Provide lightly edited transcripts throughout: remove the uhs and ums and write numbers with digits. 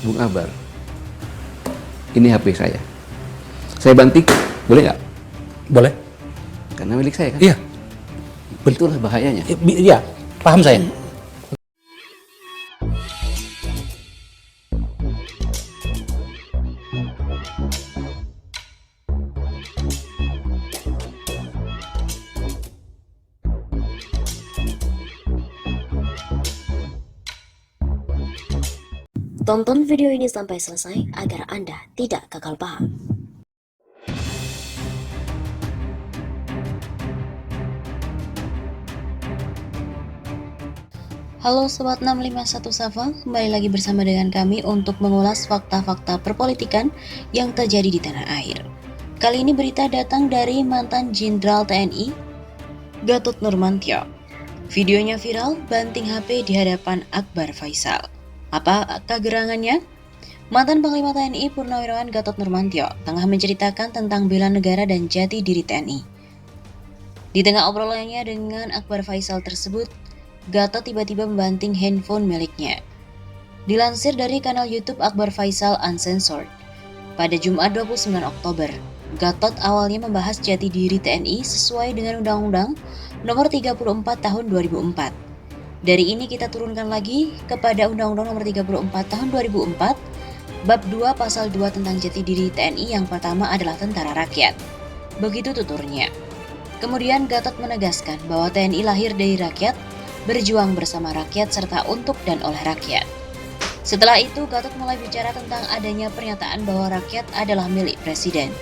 Bung Akbar, ini HP saya. Saya banting, boleh nggak? Boleh. Karena milik saya kan? Iya. Itulah bahayanya. Iya, paham saya. Tonton video ini sampai selesai agar Anda tidak gagal paham. Halo Sobat 651 Safa, kembali lagi bersama dengan kami untuk mengulas fakta-fakta perpolitikan yang terjadi di tanah air. Kali ini berita datang dari mantan Jenderal TNI, Gatot Nurmantio. Videonya viral, banting HP di hadapan Akbar Faisal. Apakah gerangannya? Mantan Panglima TNI Purnawirawan Gatot Nurmantio tengah menceritakan tentang bela negara dan jati diri TNI. Di tengah obrolannya dengan Akbar Faisal tersebut, Gatot tiba-tiba membanting handphone miliknya. Dilansir dari kanal YouTube Akbar Faisal Uncensored, pada Jumat 29 Oktober, Gatot awalnya membahas jati diri TNI sesuai dengan Undang-Undang Nomor 34 Tahun 2004. Dari ini kita turunkan lagi kepada Undang-Undang Nomor 34 Tahun 2004, Bab 2 Pasal 2 tentang jati diri TNI yang pertama adalah tentara rakyat. Begitu tuturnya. Kemudian Gatot menegaskan bahwa TNI lahir dari rakyat, berjuang bersama rakyat serta untuk dan oleh rakyat. Setelah itu Gatot mulai bicara tentang adanya pernyataan bahwa rakyat adalah milik presiden.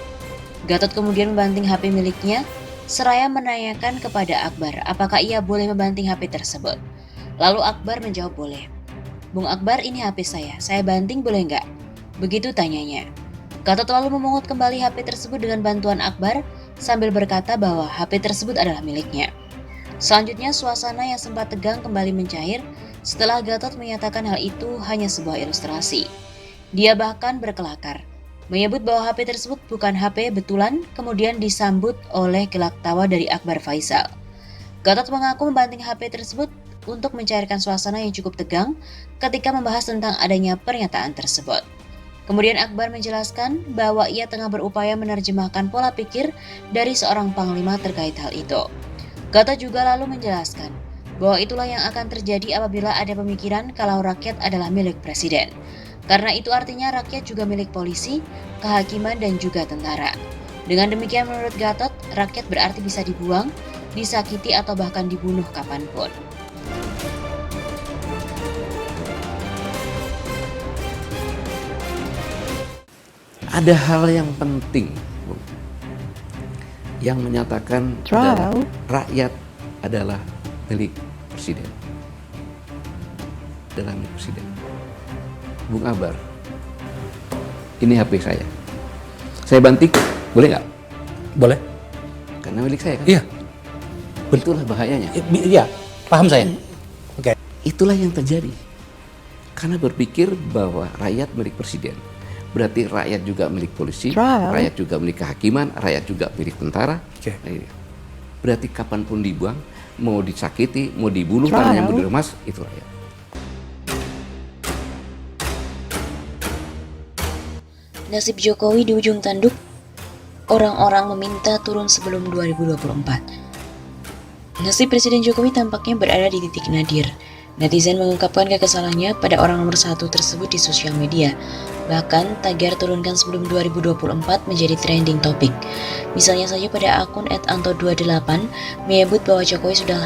Gatot kemudian membanting HP miliknya, seraya menanyakan kepada Akbar apakah ia boleh membanting HP tersebut. Lalu Akbar menjawab boleh. Bung Akbar, ini HP saya banting boleh nggak? Begitu tanyanya. Gatot lalu memungut kembali HP tersebut dengan bantuan Akbar sambil berkata bahwa HP tersebut adalah miliknya. Selanjutnya suasana yang sempat tegang kembali mencair setelah Gatot menyatakan hal itu hanya sebuah ilustrasi. Dia bahkan berkelakar, menyebut bahwa HP tersebut bukan HP betulan, kemudian disambut oleh gelak tawa dari Akbar Faisal. Gatot mengaku membanting HP tersebut untuk mencairkan suasana yang cukup tegang ketika membahas tentang adanya pernyataan tersebut. Kemudian Akbar menjelaskan bahwa ia tengah berupaya menerjemahkan pola pikir dari seorang panglima terkait hal itu. Gatot juga lalu menjelaskan bahwa itulah yang akan terjadi apabila ada pemikiran kalau rakyat adalah milik presiden. Karena itu artinya rakyat juga milik polisi, kehakiman dan juga tentara. Dengan demikian menurut Gatot, rakyat berarti bisa dibuang, disakiti atau bahkan dibunuh kapanpun. Ada hal yang penting, Bung, yang menyatakan adalah rakyat adalah milik presiden. Adalah milik presiden. Bung Akbar, ini HP saya. Saya banting, boleh nggak? Boleh. Karena milik saya kan? Iya. Itulah bahayanya. Iya, paham saya. Oke. Itulah yang terjadi. Karena berpikir bahwa rakyat milik presiden, berarti rakyat juga milik polisi, rakyat juga milik kehakiman, rakyat juga milik tentara. Berarti kapanpun dibuang, mau disakiti, mau dibunuh, tanahnya mau diremas, itu rakyat. Nasib Jokowi di ujung tanduk, orang-orang meminta turun sebelum 2024. Nasib Presiden Jokowi tampaknya berada di titik nadir. Netizen mengungkapkan kekesalannya pada orang nomor satu tersebut di sosial media. Bahkan tagar turunkan sebelum 2024 menjadi trending topik. Misalnya saja pada akun @anto28 menyebut bahwa Jokowi sudah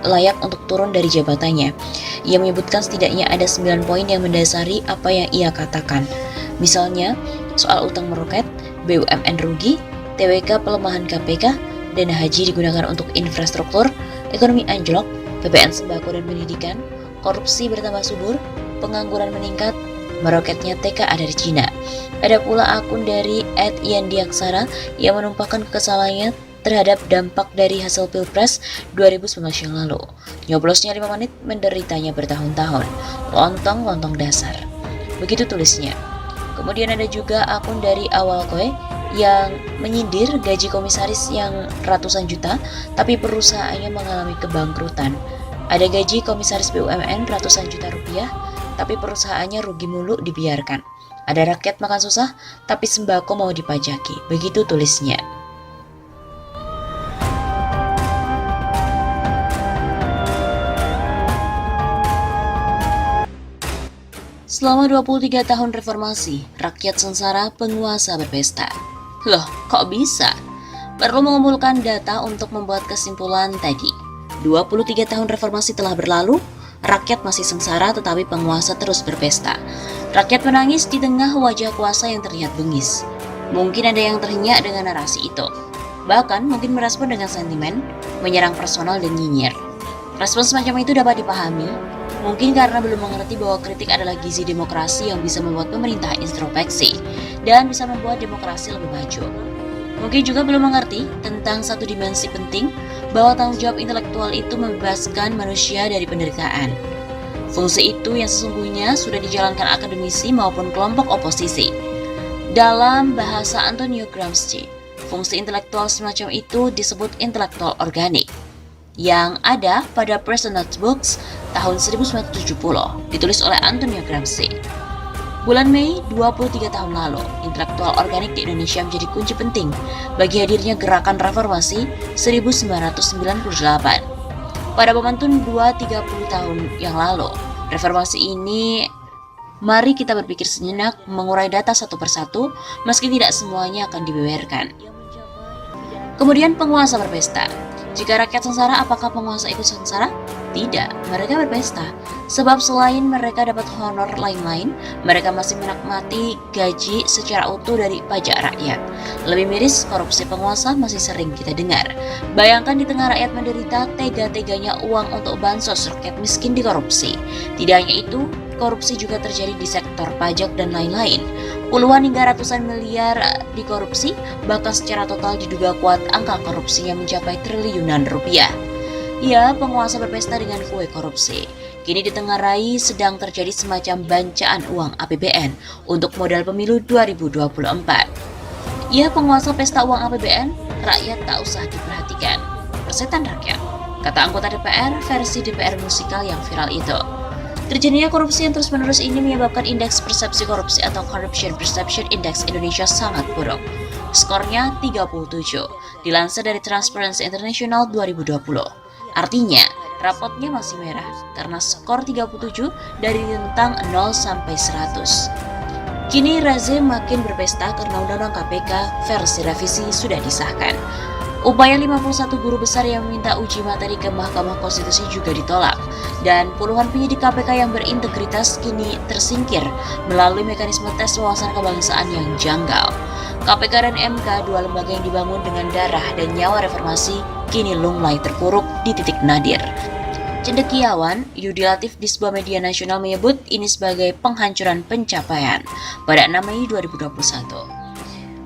layak untuk turun dari jabatannya. Ia menyebutkan setidaknya ada 9 poin yang mendasari apa yang ia katakan. Misalnya, soal utang meroket, BUMN rugi, TWK pelemahan KPK, dana haji digunakan untuk infrastruktur, ekonomi anjlok, PPN sembako dan pendidikan, korupsi bertambah subur, pengangguran meningkat, meroketnya TKA dari Cina. Ada pula akun dari @yandiaksara yang menumpahkan kekesalannya terhadap dampak dari hasil Pilpres 2019 yang lalu. Nyoblosnya 5 menit, menderitanya bertahun-tahun. Lontong dasar. Begitu tulisnya. Kemudian ada juga akun dari Awal Koe yang menyindir gaji komisaris yang ratusan juta, tapi perusahaannya mengalami kebangkrutan. Ada gaji komisaris BUMN ratusan juta rupiah, tapi perusahaannya rugi mulu dibiarkan. Ada rakyat makan susah, tapi sembako mau dipajaki. Begitu tulisnya. Selama 23 tahun reformasi, rakyat sengsara, penguasa berpesta. Loh, kok bisa? Perlu mengumpulkan data untuk membuat kesimpulan tadi. 23 tahun reformasi telah berlalu, rakyat masih sengsara tetapi penguasa terus berpesta. Rakyat menangis di tengah wajah kuasa yang terlihat bengis. Mungkin ada yang terhenyak dengan narasi itu. Bahkan mungkin merespon dengan sentimen, menyerang personal dan nyinyir. Respon semacam itu dapat dipahami, mungkin karena belum mengerti bahwa kritik adalah gizi demokrasi yang bisa membuat pemerintah introspeksi dan bisa membuat demokrasi lebih maju. Mungkin juga belum mengerti tentang satu dimensi penting bahwa tanggung jawab intelektual itu membebaskan manusia dari penderitaan. Fungsi itu yang sesungguhnya sudah dijalankan akademisi maupun kelompok oposisi. Dalam bahasa Antonio Gramsci, fungsi intelektual semacam itu disebut intelektual organik, yang ada pada Personal Books tahun 1970, ditulis oleh Antonio Gramsci. Bulan Mei 23 tahun lalu, intelektual organik di Indonesia menjadi kunci penting bagi hadirnya gerakan reformasi 1998. Pada momentum 2-30 tahun yang lalu, reformasi ini, mari kita berpikir sejenak, mengurai data satu persatu, meski tidak semuanya akan dibeberkan. Kemudian penguasa berpesta. Jika rakyat sengsara, apakah penguasa ikut sengsara? Tidak, mereka berpesta. Sebab selain mereka dapat honor lain-lain, mereka masih menikmati gaji secara utuh dari pajak rakyat. Lebih miris, korupsi penguasa masih sering kita dengar. Bayangkan di tengah rakyat menderita, tega-teganya uang untuk bansos rakyat miskin dikorupsi. Tidak hanya itu, korupsi juga terjadi di sektor pajak dan lain-lain. Puluhan hingga ratusan miliar dikorupsi, bahkan secara total diduga kuat angka korupsinya mencapai triliunan rupiah. Ya, penguasa berpesta dengan kue korupsi. Kini ditengarai sedang terjadi semacam bancaan uang APBN untuk modal pemilu 2024. Ya, penguasa pesta uang APBN, rakyat tak usah diperhatikan. Persetan rakyat, kata anggota DPR versi DPR musikal yang viral itu. Terjadinya korupsi yang terus-menerus ini menyebabkan indeks persepsi korupsi atau Corruption Perception Index Indonesia sangat buruk. Skornya 37, dilansir dari Transparency International 2020. Artinya, rapotnya masih merah karena skor 37 dari rentang 0 sampai 100. Kini rezim makin berpesta karena Undang-Undang KPK versi revisi sudah disahkan. Upaya 51 guru besar yang meminta uji materi ke Mahkamah Konstitusi juga ditolak, dan puluhan penyidik KPK yang berintegritas kini tersingkir melalui mekanisme tes wawasan kebangsaan yang janggal. KPK dan MK, dua lembaga yang dibangun dengan darah dan nyawa reformasi, kini lunglai terpuruk di titik nadir. Cendekiawan Yudi Latif di sebuah media nasional menyebut ini sebagai penghancuran pencapaian pada 6 Mei 2021.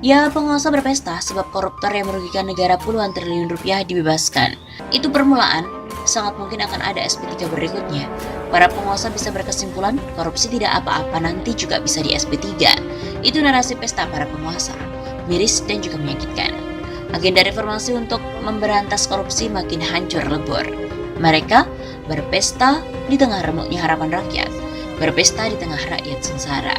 Ya, penguasa berpesta sebab koruptor yang merugikan negara puluhan triliun rupiah dibebaskan. Itu permulaan, sangat mungkin akan ada SP3 berikutnya. Para penguasa bisa berkesimpulan, korupsi tidak apa-apa, nanti juga bisa di SP3. Itu narasi pesta para penguasa, miris dan juga menyakitkan. Agenda reformasi untuk memberantas korupsi makin hancur lebur. Mereka berpesta di tengah remuknya harapan rakyat, berpesta di tengah rakyat sengsara.